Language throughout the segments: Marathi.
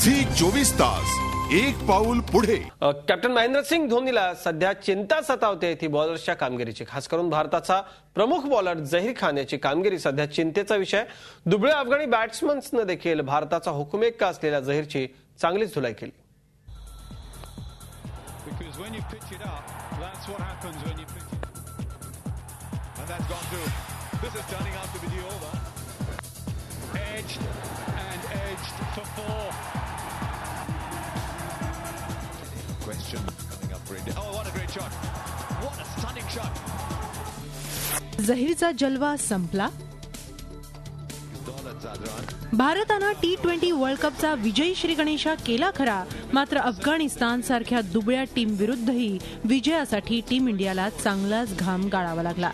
झी 24 तास एक पाऊल पुढे. कॅप्टन महेंद्रसिंग धोनीला सध्या चिंता सतावते ती बॉलर्सच्या कामगिरीची. खास करून भारताचा प्रमुख बॉलर झहीर खान याची कामगिरी सध्या चिंतेचा विषय. दुबळे अफगाणी बॅट्समन्सने देखील भारताचा हुकुमेक्का असलेल्या झहीरची चांगलीच धुलाई केली. झहीरचा जलवा संपला. भारतानं T20 वर्ल्ड कपचा विजयी श्रीगणेशा केला खरा, मात्र अफगाणिस्तान सारख्या दुबळ्या टीम विरुद्धही विजयासाठी टीम इंडियाला चांगलाच घाम गाळावा लागला.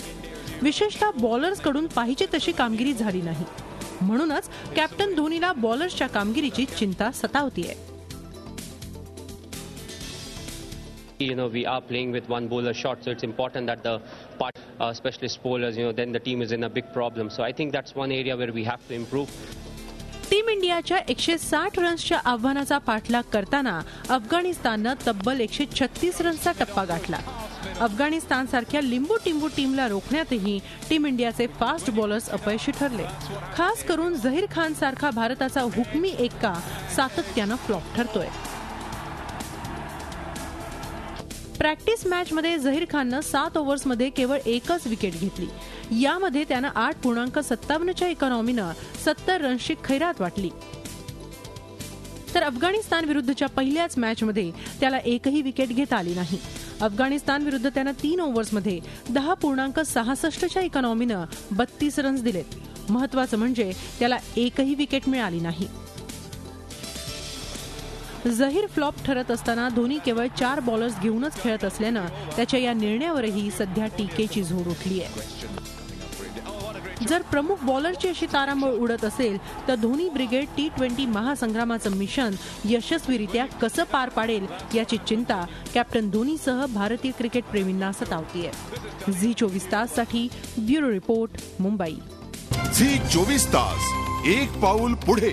विशेषतः बॉलर्स कडून पाहिजे तशी कामगिरी झाली नाही. म्हणूनच कॅप्टन धोनीला बॉलर्सच्या कामगिरीची चिंता सतावतीये. We are playing with one bowler short, so it's important that the specialist bowlers, then the team is in a big problem. So I think that's one area where we have to improve. Team इंडियाच्या 160 रन्सच्या आव्हानाचा पाठलाग करताना अफगाणिस्ताननं तब्बल 136 रन्सचा टप्पा गाठला. अफगाणिस्तान सारख्या लिंबू टिंबू टीमला रोखण्यातही टीम इंडियाचे फास्ट बॉलर्स अपयशी ठरले. खास करून झहीर खान सारखा भारताचा हुकमी एक्का सातत्यानं फ्लॉप ठरतोय. प्रॅक्टिस मॅच मध्ये झहीर खाननं 7 ओव्हर्समध्ये केवळ एकच विकेट घेतली. यामध्ये त्यानं 8.57च्या इकॉनॉमीनं 70 रन्सची खैरात वाटली. तर अफगाणिस्तान विरुद्धच्या पहिल्याच मॅचमध्ये त्याला एकही विकेट घेता आली नाही. अफगाणिस्तान विरुद्ध त्यानं 3 ओव्हर्समध्ये 10.66च्या इकॉनॉमीनं 32 रन्स दिलेत. महत्वाचं म्हणजे त्याला एकही विकेट मिळाली नाही. झहीर फ्लॉप ठरत असताना धोनी केवळ 4 बॉलर्स घेऊनच खेळत असल्यानं त्याच्या या निर्णयावरही सध्या टीकेची झोड उठली आहे. जर प्रमुख बॉलरची अशी तारांबळ उडत असेल तर धोनी ब्रिगेड T20 महासंग्रामाचं मिशन यशस्वीरित्या कसं पार पाडेल याची चिंता कॅप्टन धोनीसह भारतीय क्रिकेट प्रेमींना सतावतीये. झी 24 ताससाठी ब्युरो रिपोर्ट, मुंबई. झी 24 तास एक पाऊल पुढे.